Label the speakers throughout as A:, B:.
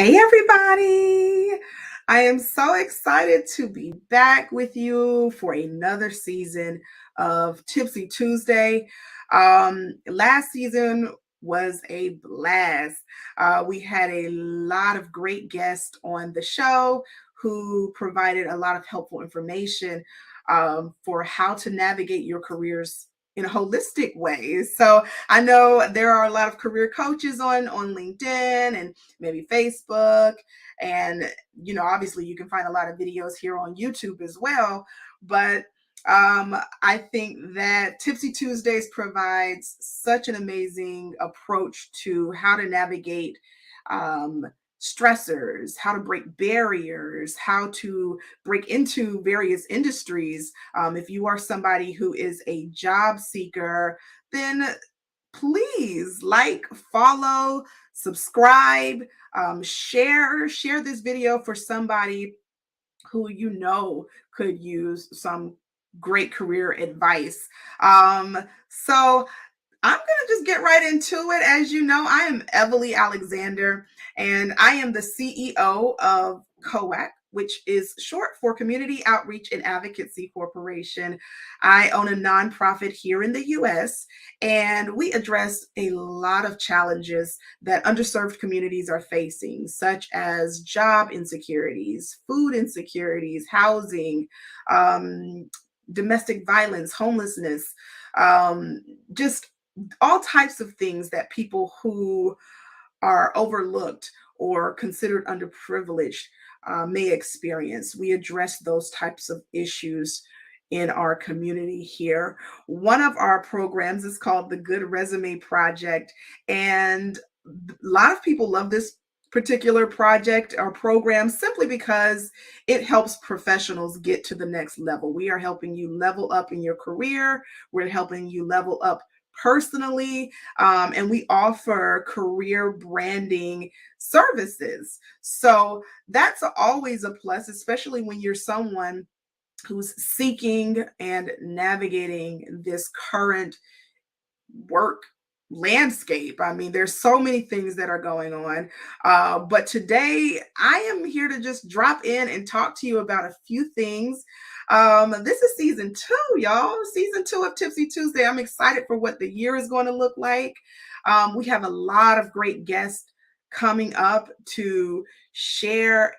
A: Hey, everybody. I am so excited to be back with you for another season of Tipsy Tuesday. Last season was a blast. We had a lot of great guests on the show who provided a lot of helpful information for how to navigate your careers in a holistic way. So I know there are a lot of career coaches on LinkedIn and maybe Facebook. And, obviously you can find a lot of videos here on YouTube as well. But I think that Tipsy Tuesdays provides such an amazing approach to how to navigate um, stressors, how to break barriers, how to break into various industries. If you are somebody who is a job seeker, then please like, follow, subscribe, share this video for somebody who could use some great career advice. So I'm going to just get right into it. As you know, I am Everly Alexander, and I am the CEO of COAC, which is short for Community Outreach and Advocacy Corporation. I own a nonprofit here in the US, and we address a lot of challenges that underserved communities are facing, such as job insecurities, food insecurities, housing, domestic violence, homelessness, just all types of things that people who are overlooked or considered underprivileged may experience. We address those types of issues in our community here. One of our programs is called the Good Resume Project, and a lot of people love this particular project or program simply because it helps professionals get to the next level. We are helping you level up in your career. We're helping you level up personally, and we offer career branding services. So that's always a plus, especially when you're someone who's seeking and navigating this current work landscape. I mean, there's so many things that are going on. But today I am here to just drop in and talk to you about a few things. This is season 2, y'all. Season 2 of Tipsy Tuesday. I'm excited for what the year is going to look like. We have a lot of great guests coming up to share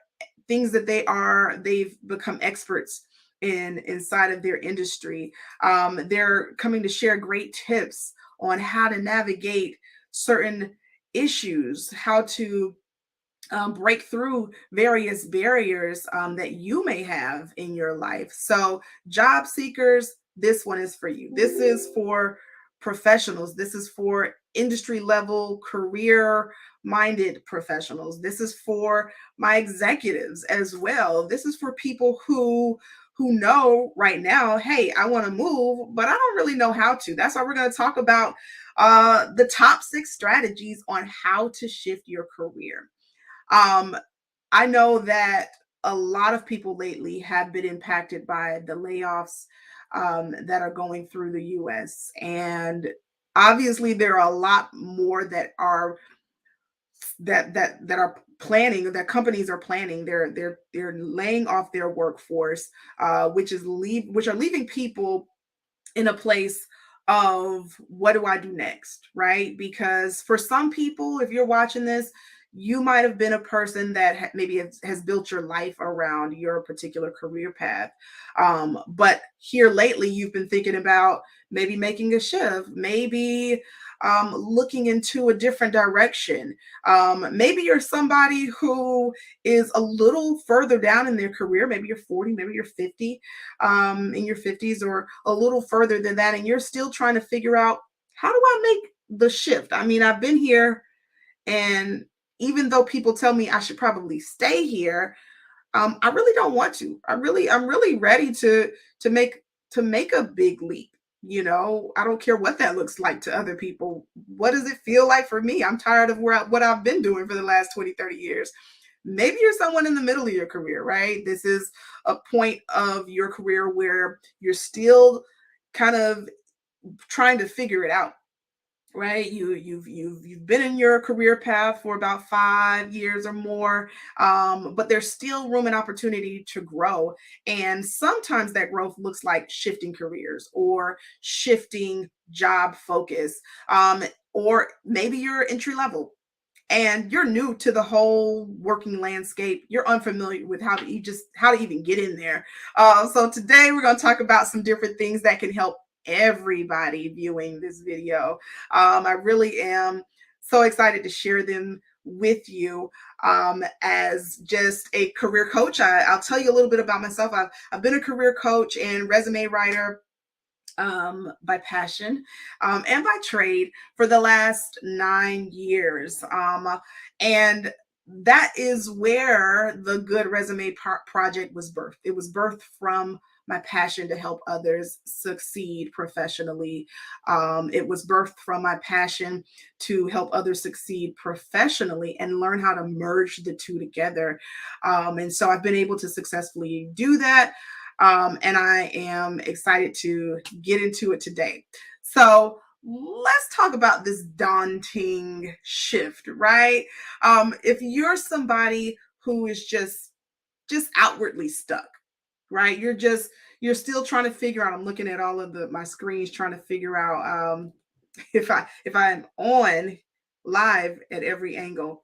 A: things that they've become experts inside of their industry. They're coming to share great tips on how to navigate certain issues, how to break through various barriers that you may have in your life. So, job seekers, this one is for you. This is for professionals. This is for industry level, career minded professionals. This is for my executives as well. This is for people who know right now, hey, I want to move, but I don't really know how to. That's why we're going to talk about the top 6 strategies on how to shift your career. Um, I know that a lot of people lately have been impacted by the layoffs that are going through the US. And obviously there are a lot more that are planning, that companies are planning. They're laying off their workforce, which are leaving people in a place of, what do I do next, right? Because for some people, if you're watching this, you might have been a person that maybe has built your life around your particular career path. But here lately, you've been thinking about maybe making a shift, maybe looking into a different direction. Maybe you're somebody who is a little further down in their career. Maybe you're 40, maybe you're 50, in your 50s, or a little further than that. And you're still trying to figure out, how do I make the shift? I mean, I've been here, and even though people tell me I should probably stay here, I really don't want to. I'm really ready to make a big leap. I don't care what that looks like to other people. What does it feel like for me? I'm tired of what I've been doing for the last 20, 30 years. Maybe you're someone in the middle of your career, right? This is a point of your career where you're still kind of trying to figure it out. right? You've been in your career path for about 5 years or more, but there's still room and opportunity to grow. And sometimes that growth looks like shifting careers or shifting job focus, or maybe you're entry level and you're new to the whole working landscape. You're unfamiliar with how to even get in there. So today we're going to talk about some different things that can help everybody viewing this video. I really am so excited to share them with you. As just a career coach, I'll tell you a little bit about myself. I've been a career coach and resume writer, by passion, and by trade for the last 9 years. And that is where the Good Resume Project was birthed. It was birthed from my passion to help others succeed professionally. It was birthed from my passion to help others succeed professionally and learn how to merge the two together. And so I've been able to successfully do that. And I am excited to get into it today. So let's talk about this daunting shift, right? If you're somebody who is just outwardly stuck, right? You're still trying to figure out. I'm looking at all of my screens trying to figure out, if I'm on live at every angle.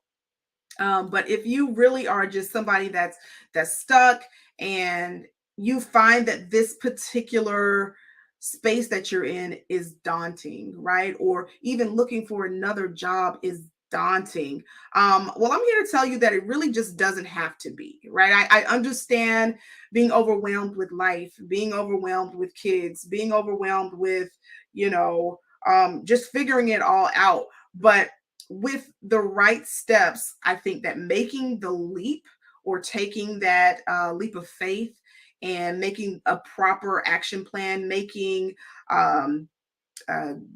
A: But if you really are just somebody that's stuck, and you find that this particular space that you're in is daunting, right? Or even looking for another job is daunting. Well, I'm here to tell you that it really just doesn't have to be, right? I understand being overwhelmed with life, being overwhelmed with kids, being overwhelmed with, you know, just figuring it all out. But with the right steps, I think that making the leap, or taking that leap of faith, and making a proper action plan, making um,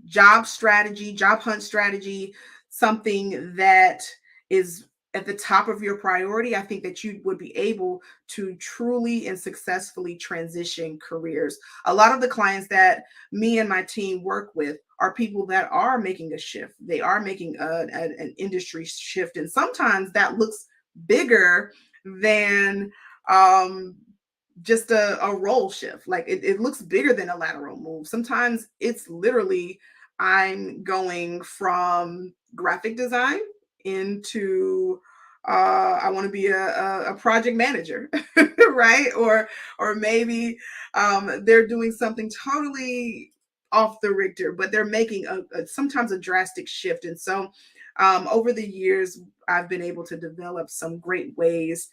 A: job hunt strategy, something that is at the top of your priority, I think that you would be able to truly and successfully transition careers. A lot of the clients that me and my team work with are people that are making a shift. They are making an industry shift. And sometimes that looks bigger than um, just a role shift. Like it looks bigger than a lateral move. Sometimes it's literally, I'm going from graphic design into I want to be a project manager, right? Or maybe they're doing something totally off the Richter, but they're making sometimes a drastic shift. And so over the years, I've been able to develop some great ways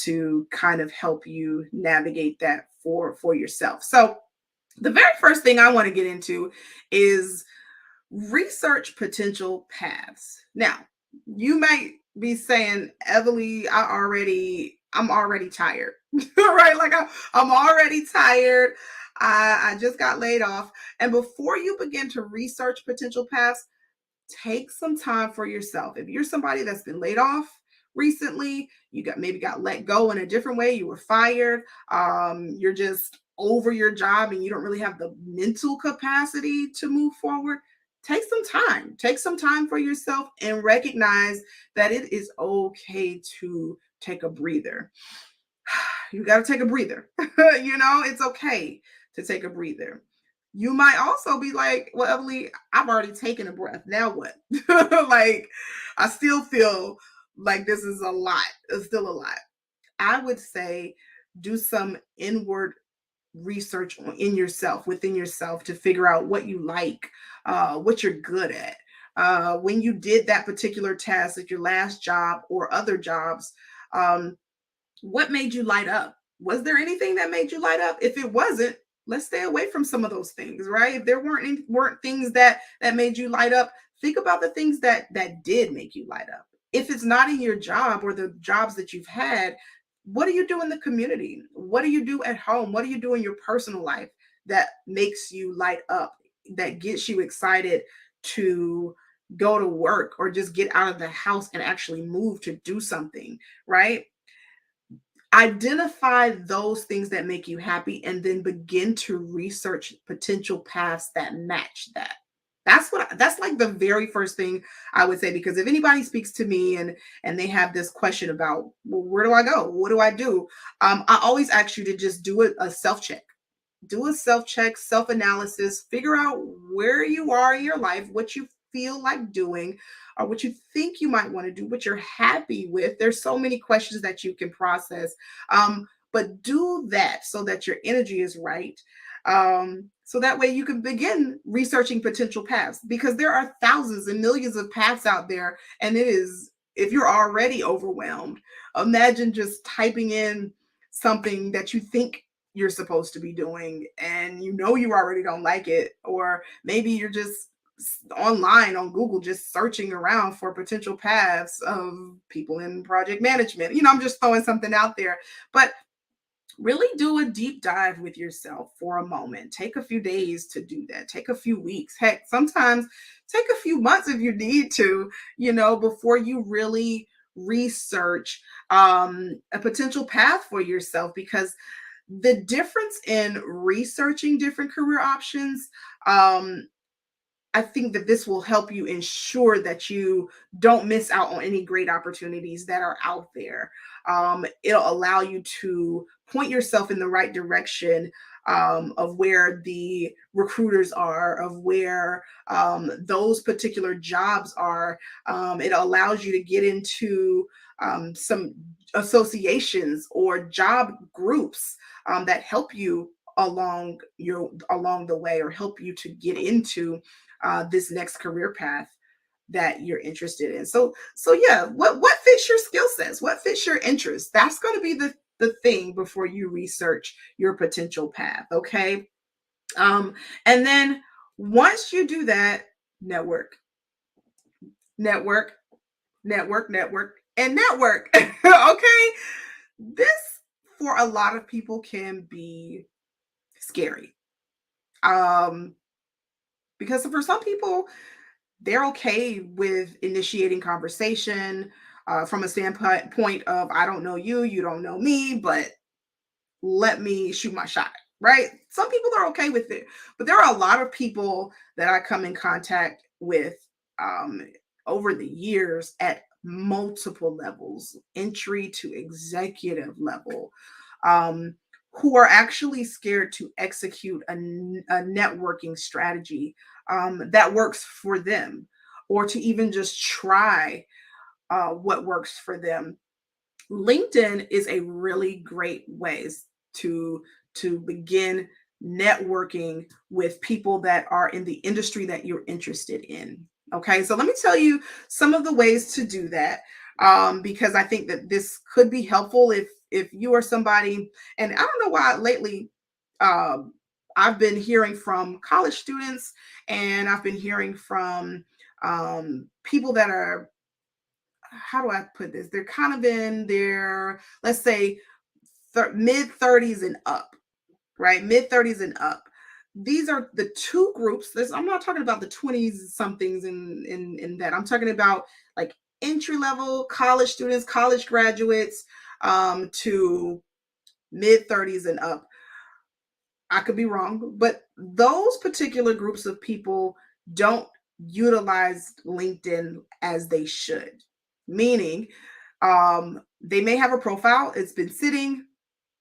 A: to kind of help you navigate that for yourself. So the very first thing I want to get into is research potential paths. Now, you might be saying, Everly, I'm already tired, right? Like I'm already tired. I just got laid off. And before you begin to research potential paths, take some time for yourself. If you're somebody that's been laid off recently, you got let go in a different way, you were fired, you're just over your job and you don't really have the mental capacity to move forward, take some time. Take some time for yourself and recognize that it is okay to take a breather. You got to take a breather. It's okay to take a breather. You might also be like, well, Emily, I've already taken a breath. Now what? Like, I still feel like this is a lot. It's still a lot. I would say do some inward research in yourself, within yourself, to figure out what you like, what you're good at. When you did that particular task at your last job or other jobs, um, what made you light up? Was there anything that made you light up? If it wasn't, let's stay away from some of those things, right? If there weren't things that made you light up, think about the things that did make you light up. If it's not in your job or the jobs that you've had, what do you do in the community? What do you do at home? What do you do in your personal life that makes you light up, that gets you excited to go to work or just get out of the house and actually move to do something, right? Identify those things that make you happy and then begin to research potential paths that match that. That's like the very first thing I would say, because if anybody speaks to me and they have this question about, well, where do I go? What do I do? I always ask you to just do a self check. Do a self check, self analysis, figure out where you are in your life, what you feel like doing, or what you think you might want to do, what you're happy with. There's so many questions that you can process. But do that so that your energy is right. So that way you can begin researching potential paths, because there are thousands and millions of paths out there. And it is, if you're already overwhelmed, imagine just typing in something that you think you're supposed to be doing and you already don't like it, or maybe you're just online on Google just searching around for potential paths of people in project management. I'm just throwing something out there, but really do a deep dive with yourself for a moment. Take a few days to do that. Take a few weeks. Heck, sometimes take a few months if you need to, before you really research a potential path for yourself, because the difference in researching different career options, I think that this will help you ensure that you don't miss out on any great opportunities that are out there. It'll allow you to point yourself in the right direction, of where the recruiters are, of where those particular jobs are. It allows you to get into some associations or job groups that help you along the way, or help you to get into this next career path that you're interested in. So yeah, what fits your skill sets? What fits your interests? That's going to be the thing before you research your potential path. Okay. And then once you do that, network, network, network, and network. Okay. This, for a lot of people, can be scary. Um, because for some people, they're okay with initiating conversation from a standpoint of, I don't know you, you don't know me, but let me shoot my shot, right? Some people are okay with it, but there are a lot of people that I come in contact with um, over the years at multiple levels, entry to executive level, um, who are actually scared to execute a networking strategy that works for them, or to even just try what works for them. LinkedIn is a really great way to begin networking with people that are in the industry that you're interested in. Okay, so let me tell you some of the ways to do that, because I think that this could be helpful if you are somebody. And I don't know why lately, um, I've been hearing from college students, and I've been hearing from people that are, how do I put this? They're kind of in their, let's say, mid 30s and up, right? Mid 30s and up. These are the two groups. I'm not talking about the 20s somethings in that. I'm talking about like entry level college students, college graduates, to mid 30s and up. I could be wrong, but those particular groups of people don't utilize LinkedIn as they should. Meaning, they may have a profile, it's been sitting,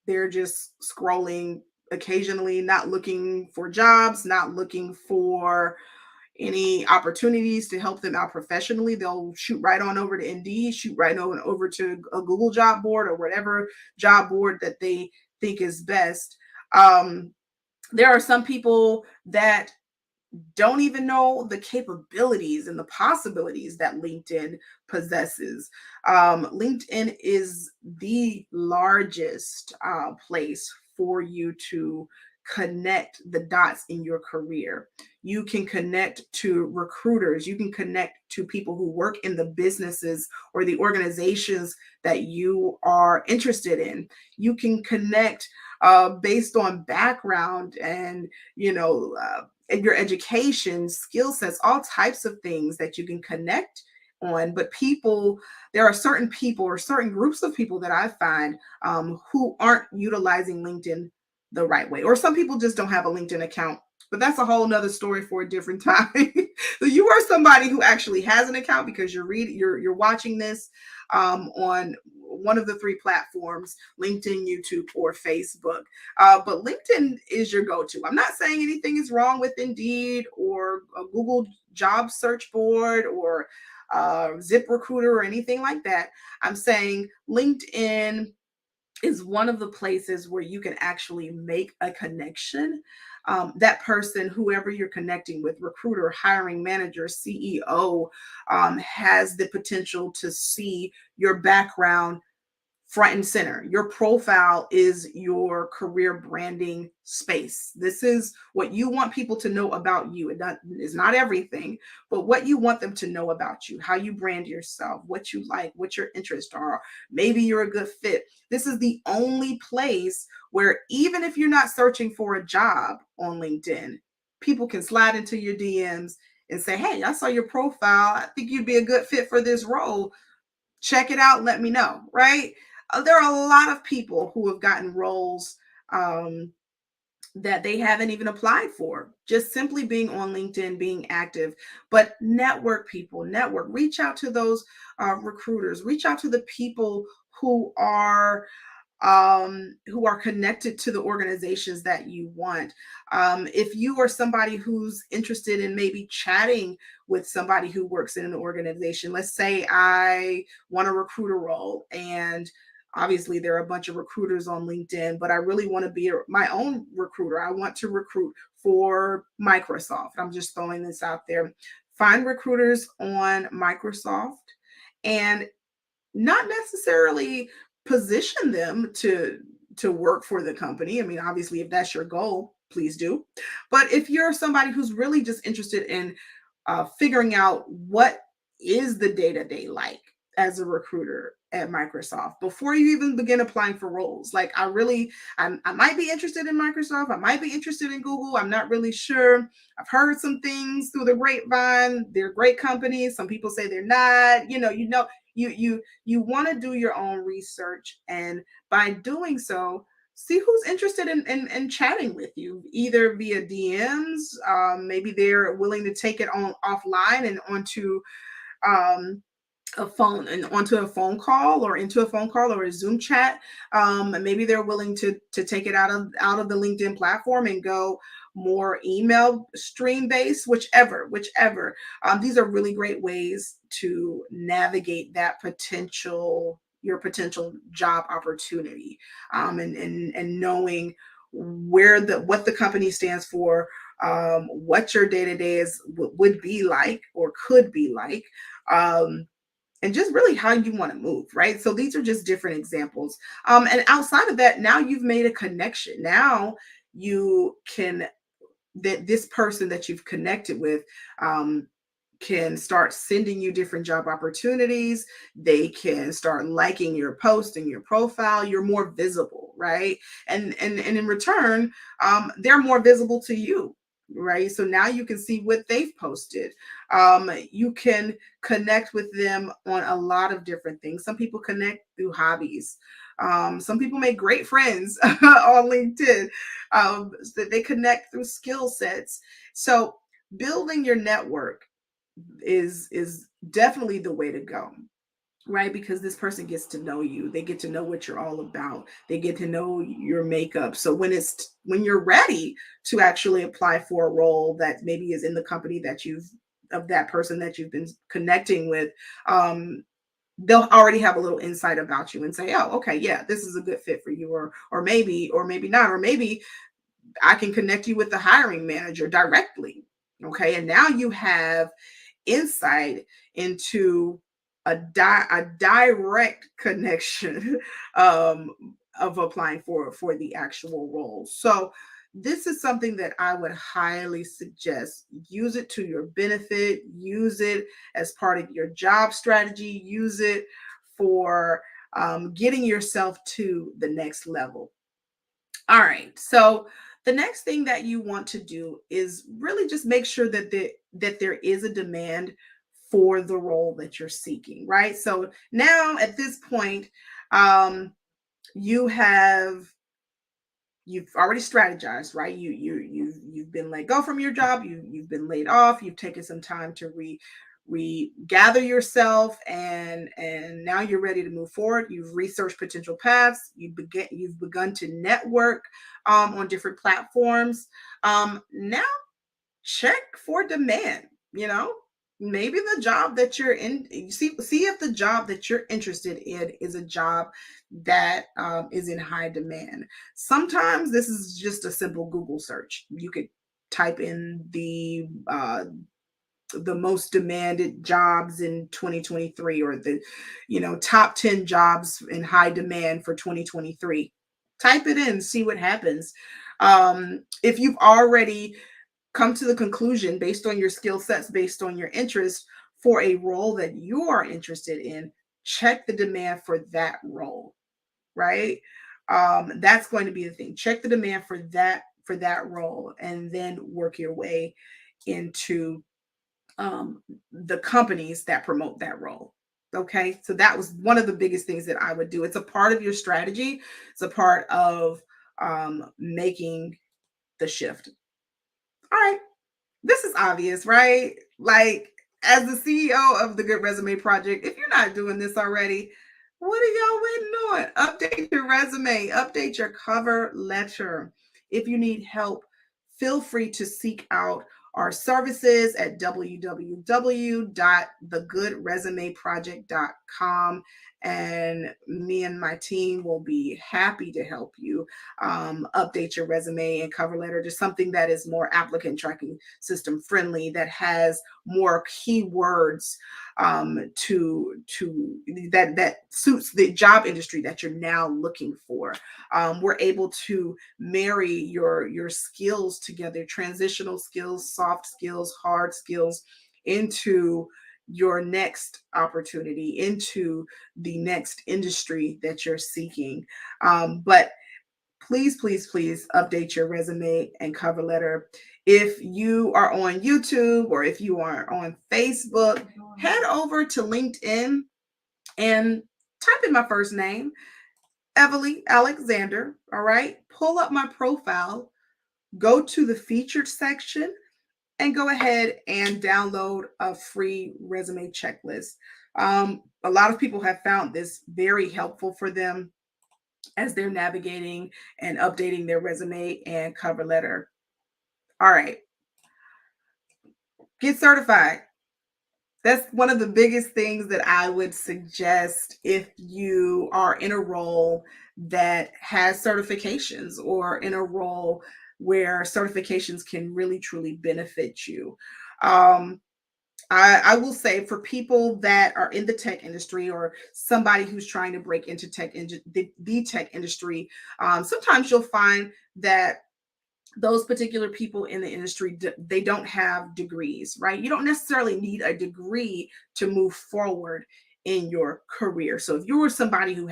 A: they're just scrolling occasionally, not looking for jobs, not looking for any opportunities to help them out professionally. They'll shoot right on over to Indeed, shoot right on over to a Google job board or whatever job board that they think is best. There are some people that don't even know the capabilities and the possibilities that LinkedIn possesses. LinkedIn is the largest place for you to connect the dots in your career. You can connect to recruiters, you can connect to people who work in the businesses or the organizations that you are interested in. You can connect based on background and, and your education, skill sets, all types of things that you can connect on. But there are certain people or certain groups of people that I find who aren't utilizing LinkedIn the right way. Or some people just don't have a LinkedIn account but that's a whole nother story for a different time. So you are somebody who actually has an account because you're watching this on one of the three platforms, LinkedIn, YouTube, or Facebook. But LinkedIn is your go-to. I'm not saying anything is wrong with Indeed or a Google job search board or ZipRecruiter or anything like that. I'm saying LinkedIn is one of the places where you can actually make a connection. That person, whoever you're connecting with, recruiter, hiring manager, CEO, has the potential to see your background front and center. Your profile is your career branding space. This is what you want people to know about you. It's not everything, but what you want them to know about you, how you brand yourself, what you like, what your interests are. Maybe you're a good fit. This is the only place where, even if you're not searching for a job on LinkedIn, people can slide into your DMs and say, "Hey, I saw your profile. I think you'd be a good fit for this role. Check it out. Let me know," right? There are a lot of people who have gotten roles um, that they haven't even applied for, just simply being on LinkedIn, being active. But network, people, network, reach out to those recruiters, reach out to the people who are connected to the organizations that you want. If you are somebody who's interested in maybe chatting with somebody who works in an organization, let's say I want a recruiter role, and obviously there are a bunch of recruiters on LinkedIn, but I really want to be my own recruiter. I want to recruit for Microsoft. I'm just throwing this out there. Find recruiters on Microsoft and not necessarily position them to work for the company. I mean, obviously, if that's your goal, please do. But if you're somebody who's really just interested in figuring out what is the day-to-day like as a recruiter at Microsoft before you even begin applying for roles, like I might be interested in Microsoft, I might be interested in Google, I'm not really sure. I've heard some things through the grapevine. They're great companies. Some people say they're not. You want to do your own research, and by doing so, see who's interested in chatting with you, either via DMs. Maybe they're willing to take it on offline and um, onto a phone call or into a phone call or a Zoom chat. Maybe they're willing to take it out of the LinkedIn platform and go more email stream based, whichever. These are really great ways to navigate that your potential job opportunity, and knowing what the company stands for, what your day to day would be like or could be like. And just really how you want to move, right? So these are just different examples. And outside of that, now you've made a connection. Now you can that this person that you've connected with um, can start sending you different job opportunities. They can start liking your post and your profile. You're more visible, right? And in return, they're more visible to you, right? So now you can see what they've posted. You can connect with them on a lot of different things. Some people connect through hobbies. Some people make great friends on LinkedIn. So they connect through skill sets. So building your network is definitely the way to go, right? Because this person gets to know you, they get to know what you're all about, they get to know your makeup. So when you're ready to actually apply for a role that maybe is in the company of that person that you've been connecting with, they'll already have a little insight about you and say, "Oh, okay, yeah, this is a good fit for you," or maybe not, or maybe I can connect you with the hiring manager directly. Okay, and now you have insight into a direct connection um, of applying for the actual role. So this is something that I would highly suggest. Use it to your benefit. Use it as part of your job strategy. Use it for getting yourself to the next level. All right. So the next thing that you want to do is really just make sure that there is a demand for the role that you're seeking, right? So now at this point, you have you've already strategized, right? You've been let go from your job. You've been laid off. You've taken some time to regather yourself, and now you're ready to move forward. You've researched potential paths. You've begun to network on different platforms. Now check for demand. You know, maybe the job that you're in, see if the job that you're interested in is a job that is in high demand. Sometimes this is just a simple Google search. You could type in the most demanded jobs in 2023, or the top 10 jobs in high demand for 2023. Type it in, see what happens. If you've already come to the conclusion based on your skill sets, based on your interest for a role that you are interested in, check the demand for that role, right? That's going to be the thing. Check the demand for that role, and then work your way into the companies that promote that role. Okay, so that was one of the biggest things that I would do. It's a part of your strategy. It's a part of making the shift. All right, this is obvious, right? Like, as the CEO of the Good Resume Project, if you're not doing this already, what are y'all waiting on? Update your resume, update your cover letter. If you need help, feel free to seek out our services at www.thegoodresumeproject.com, and me and my team will be happy to help you update your resume and cover letter to something that is more applicant tracking system friendly, that has more keywords to that suits the job industry that you're now looking for. We're able to marry your skills together, transitional skills, soft skills, hard skills, into your next opportunity, into the next industry that you're seeking. But please, please, please update your resume and cover letter. If you are on YouTube or if you are on Facebook, head over to LinkedIn and type in my first name, Everly Alexander. All right. Pull up my profile, go to the featured section, and go ahead and download a free resume checklist. A lot of people have found this very helpful for them as they're navigating and updating their resume and cover letter. All right, get certified. That's one of the biggest things that I would suggest if you are in a role that has certifications, or in a role where certifications can really truly benefit you. Um, I will say, for people that are in the tech industry, or somebody who's trying to break into the tech industry, sometimes you'll find that those particular people in the industry, they don't have degrees, right? You don't necessarily need a degree to move forward in your career. So if you're somebody who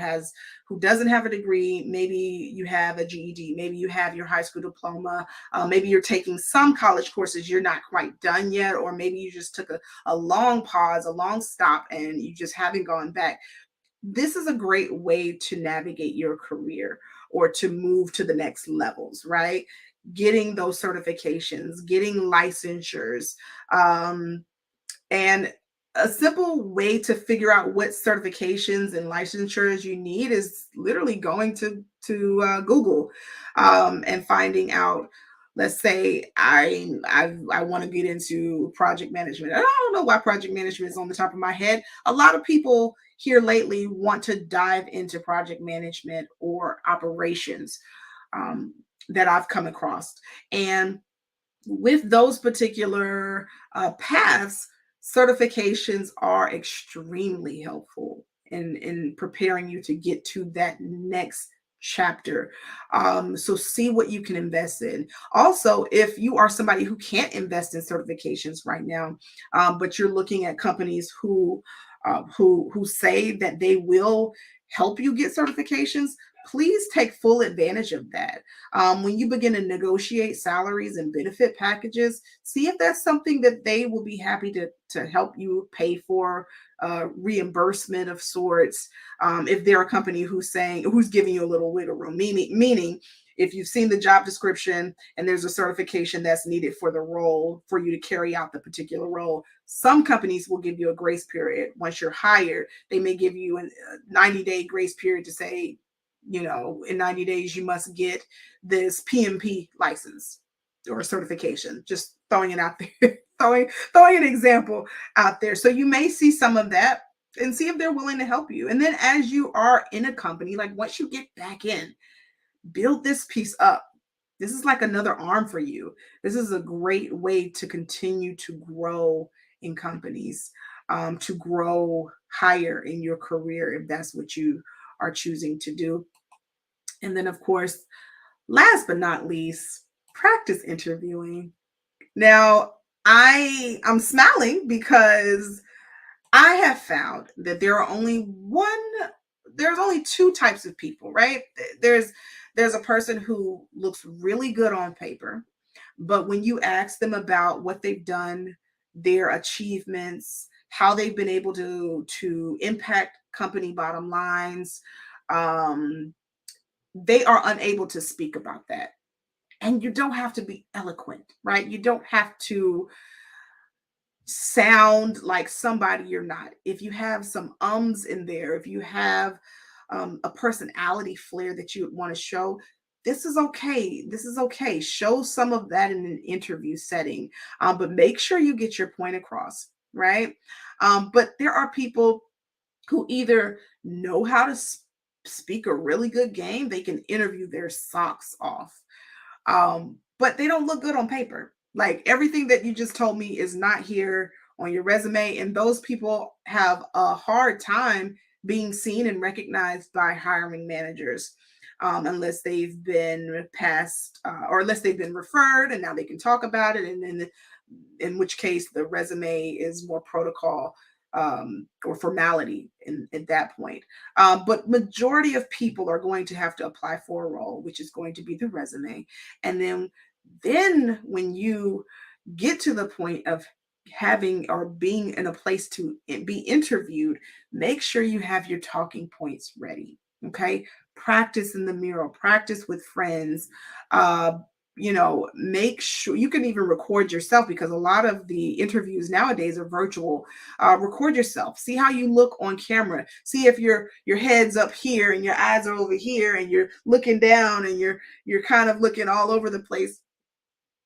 A: doesn't have a degree, maybe you have a GED, maybe you have your high school diploma, maybe you're taking some college courses, you're not quite done yet, or maybe you just took a long pause, a long stop, and you just haven't gone back. This is a great way to navigate your career, or to move to the next levels, right? Getting those certifications, getting licensures, and a simple way to figure out what certifications and licensures you need is literally going to Google, and finding out. Let's say I want to get into project management. I don't know why project management is on the top of my head. A lot of people here lately want to dive into project management or operations, um, that I've come across, and with those particular paths, certifications are extremely helpful in preparing you to get to that next chapter. So see what you can invest in. Also, if you are somebody who can't invest in certifications right now, but you're looking at companies who say that they will help you get certifications, please take full advantage of that. When you begin to negotiate salaries and benefit packages, see if that's something that they will be happy to help you pay for, reimbursement of sorts. If they're a company who's giving you a little wiggle room, meaning if you've seen the job description and there's a certification that's needed for the role for you to carry out the particular role, some companies will give you a grace period. Once you're hired, they may give you a 90-day grace period to say, in 90 days, you must get this PMP license or certification. Just throwing it out there, throwing an example out there. So you may see some of that and see if they're willing to help you. And then as you are in a company, like once you get back in, build this piece up. This is like another arm for you. This is a great way to continue to grow in companies, to grow higher in your career if that's what you are choosing to do. And then, of course, last but not least, practice interviewing. Now, I'm smiling because I have found that there's only two types of people, right? There's a person who looks really good on paper, but when you ask them about what they've done, their achievements, how they've been able to impact company bottom lines, um, they are unable to speak about that. And you don't have to be eloquent, right? You don't have to sound like somebody you're not. If you have some ums in there, if you have a personality flair that you want to show, this is okay. This is okay. Show some of that in an interview setting, but make sure you get your point across, right? But there are people who either know how to speak a really good game, they can interview their socks off, but they don't look good on paper. Like everything that you just told me is not here on your resume, and those people have a hard time being seen and recognized by hiring managers, unless they've been passed or unless they've been referred, and now they can talk about it. And then, in which case, the resume is more protocol or formality at that point. But majority of people are going to have to apply for a role, which is going to be the resume. And then when you get to the point of having or being in a place to be interviewed, make sure you have your talking points ready. Okay. Practice in the mirror, practice with friends. Make sure you can even record yourself, because a lot of the interviews nowadays are virtual. Record yourself, see how you look on camera, see if your head's up here and your eyes are over here and you're looking down and you're kind of looking all over the place.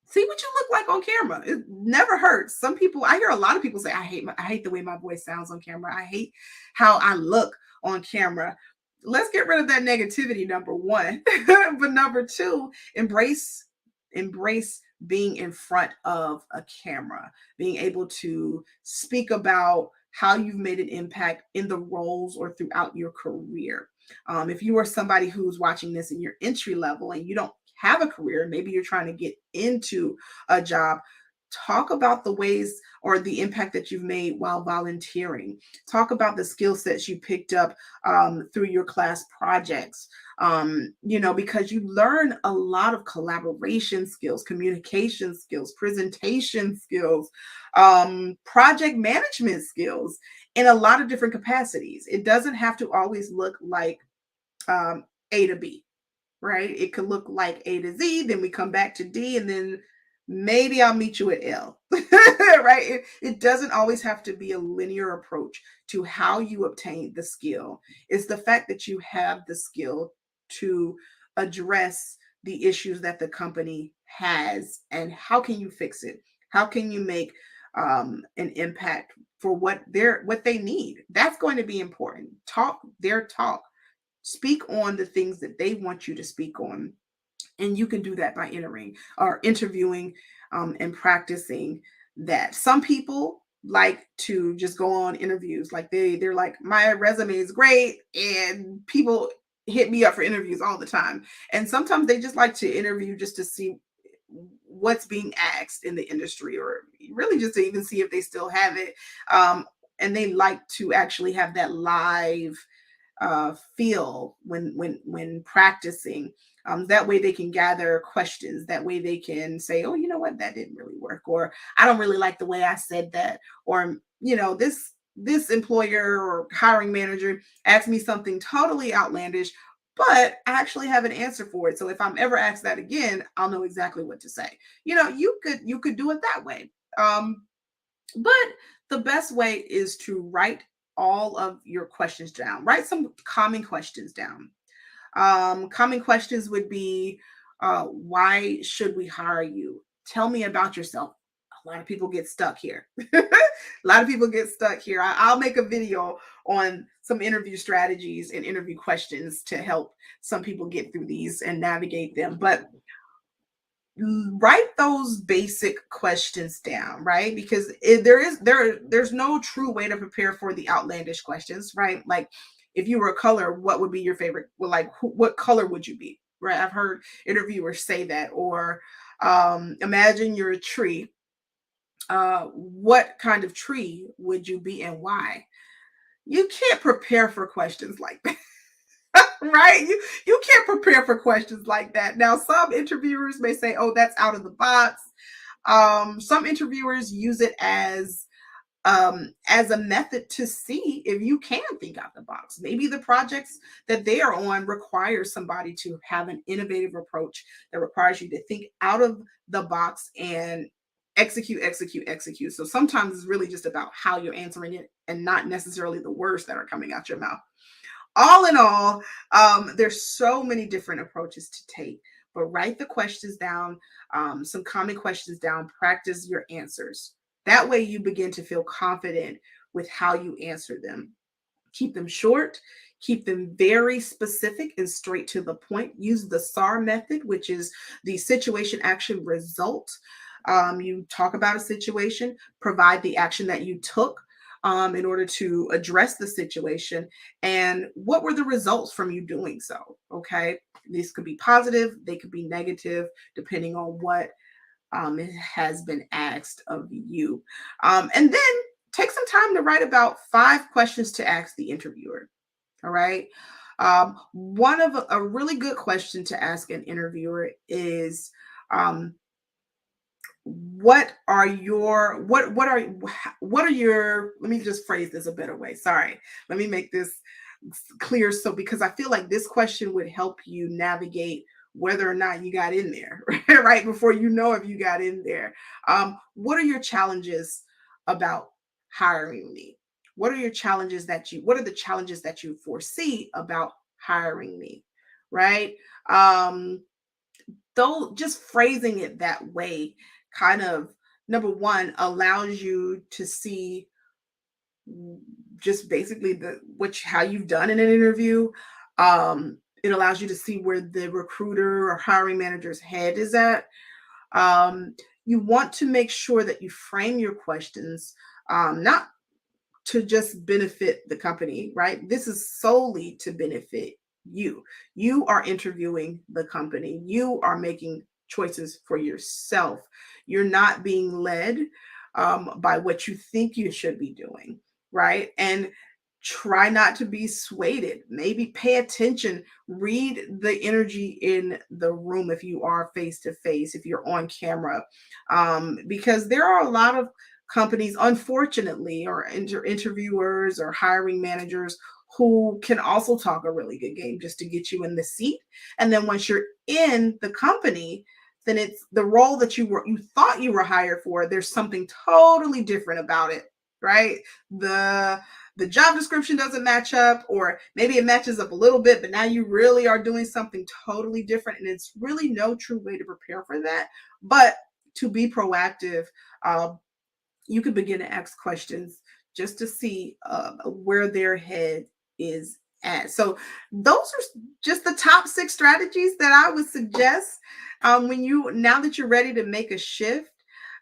A: See what you look like on camera. It never hurts. I hear a lot of people say, I hate the way my voice sounds on camera. I hate how I look on camera. Let's get rid of that negativity, number one. But number two, embrace being in front of a camera, being able to speak about how you've made an impact in the roles or throughout your career. If you are somebody who's watching this in your entry level and you don't have a career, maybe you're trying to get into a job, talk about the ways or the impact that you've made while volunteering. Talk about the skill sets you picked up through your class projects, because you learn a lot of collaboration skills, communication skills, presentation skills, project management skills in a lot of different capacities. It doesn't have to always look like A to B, right? It could look like A to Z, then we come back to D, and then maybe I'll meet you at L, right? It doesn't always have to be a linear approach to how you obtain the skill. It's the fact that you have the skill to address the issues that the company has, and how can you fix it? How can you make an impact for what they need? That's going to be important. Talk their talk. Speak on the things that they want you to speak on. And you can do that by entering or interviewing and practicing that. Some people like to just go on interviews. Like they're like, my resume is great, and people hit me up for interviews all the time. And sometimes they just like to interview just to see what's being asked in the industry, or really just to even see if they still have it. And they like to actually have that live feel when practicing. That way they can gather questions. That way they can say, oh, you know what, that didn't really work, or I don't really like the way I said that, or this employer or hiring manager asked me something totally outlandish. but I actually have an answer for it. So if I'm ever asked that again, I'll know exactly what to say. You could do it that way. But the best way is to write all of your questions down. Write some common questions down. Common questions would be, why should we hire you? Tell me about yourself. A lot of people get stuck here. A lot of people get stuck here. I'll make a video on some interview strategies and interview questions to help some people get through these and navigate them. But write those basic questions down, right? Because there's no true way to prepare for the outlandish questions, right? Like, if you were a color, what would be your favorite? Well, like, what color would you be, right? I've heard interviewers say that. Or imagine you're a tree. What kind of tree would you be and why? You can't prepare for questions like that. Right? You can't prepare for questions like that. Now, some interviewers may say, "Oh, that's out of the box." Some interviewers use it as a method to see if you can think out the box. Maybe the projects that they are on require somebody to have an innovative approach that requires you to think out of the box and execute, execute, execute. So sometimes it's really just about how you're answering it and not necessarily the words that are coming out your mouth. All in all, there's so many different approaches to take, but write the questions down, some common questions down, practice your answers. That way you begin to feel confident with how you answer them. Keep them short, keep them very specific and straight to the point. Use the SAR method, which is the situation, action, result. You talk about a situation, provide the action that you took in order to address the situation, and what were the results from you doing so. Okay, these could be positive, they could be negative, depending on what it has been asked of you. And then take some time to write about 5 questions to ask the interviewer. All right. One of a really good question to ask an interviewer is, um, what are your, let me just phrase this a better way. Sorry. Let me make this clear. So, because I feel like this question would help you navigate whether or not you got in there, right? Before you know if you got in there. What are your challenges about hiring me? What are the challenges that you foresee about hiring me? Right? Though just phrasing it that way kind of, number one, allows you to see just basically how you've done in an interview. It allows you to see where the recruiter or hiring manager's head is at. You want to make sure that you frame your questions, not to just benefit the company, right? This is solely to benefit you. You are interviewing the company. You are making choices for yourself. You're not being led by what you think you should be doing, right? And try not to be swayed. Maybe pay attention, read the energy in the room if you are face to face, if you're on camera, because there are a lot of companies, unfortunately, or interviewers or hiring managers who can also talk a really good game just to get you in the seat. And then once you're in the company, then it's the role that you thought you were hired for. There's something totally different about it, right? The job description doesn't match up, or maybe it matches up a little bit, but now you really are doing something totally different. And it's really no true way to prepare for that. But to be proactive, you can begin to ask questions just to see where their head is at. So those are just the top 6 strategies that I would suggest now that you're ready to make a shift.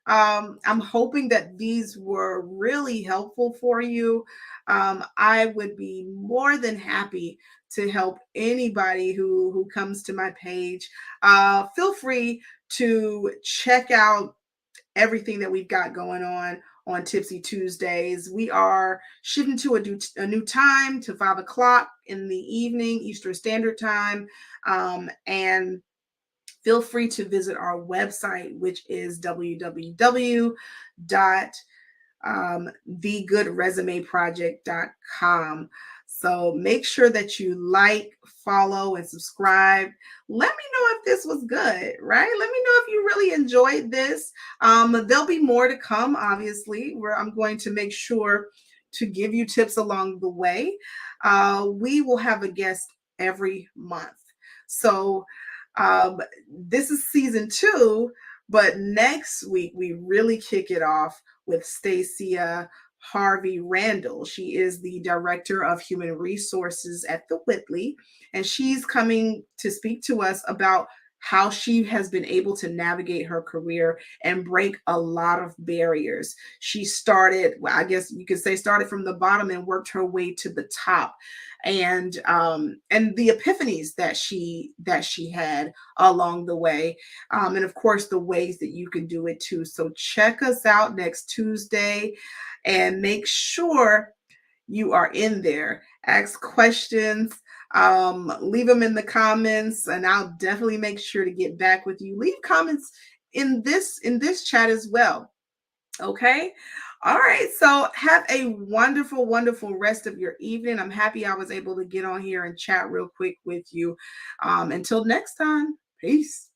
A: I'm hoping that these were really helpful for you. I would be more than happy to help anybody who comes to my page. Feel free to check out everything that we've got going on Tipsy Tuesdays. We are shifting to a new time, to 5 o'clock in the evening, Eastern Standard Time. And feel free to visit our website, which is www.thegoodresumeproject.com. So make sure that you like, follow, and subscribe. Let me know if this was good, right? Let me know if you really enjoyed this. There'll be more to come, obviously, where I'm going to make sure to give you tips along the way. We will have a guest every month. So um, this is season 2, but next week we really kick it off with Stacia Harvey Randall. She is the Director of Human Resources at the Whitley, and she's coming to speak to us about how she has been able to navigate her career and break a lot of barriers. She started, well, I guess you could say, started from the bottom and worked her way to the top. And the epiphanies that she had along the way, and of course the ways that you can do it too. So check us out next Tuesday, and make sure you are in there. Ask questions, leave them in the comments, and I'll definitely make sure to get back with you. Leave comments in this chat as well. Okay. All right. So have a wonderful, wonderful rest of your evening. I'm happy I was able to get on here and chat real quick with you. Until next time, peace.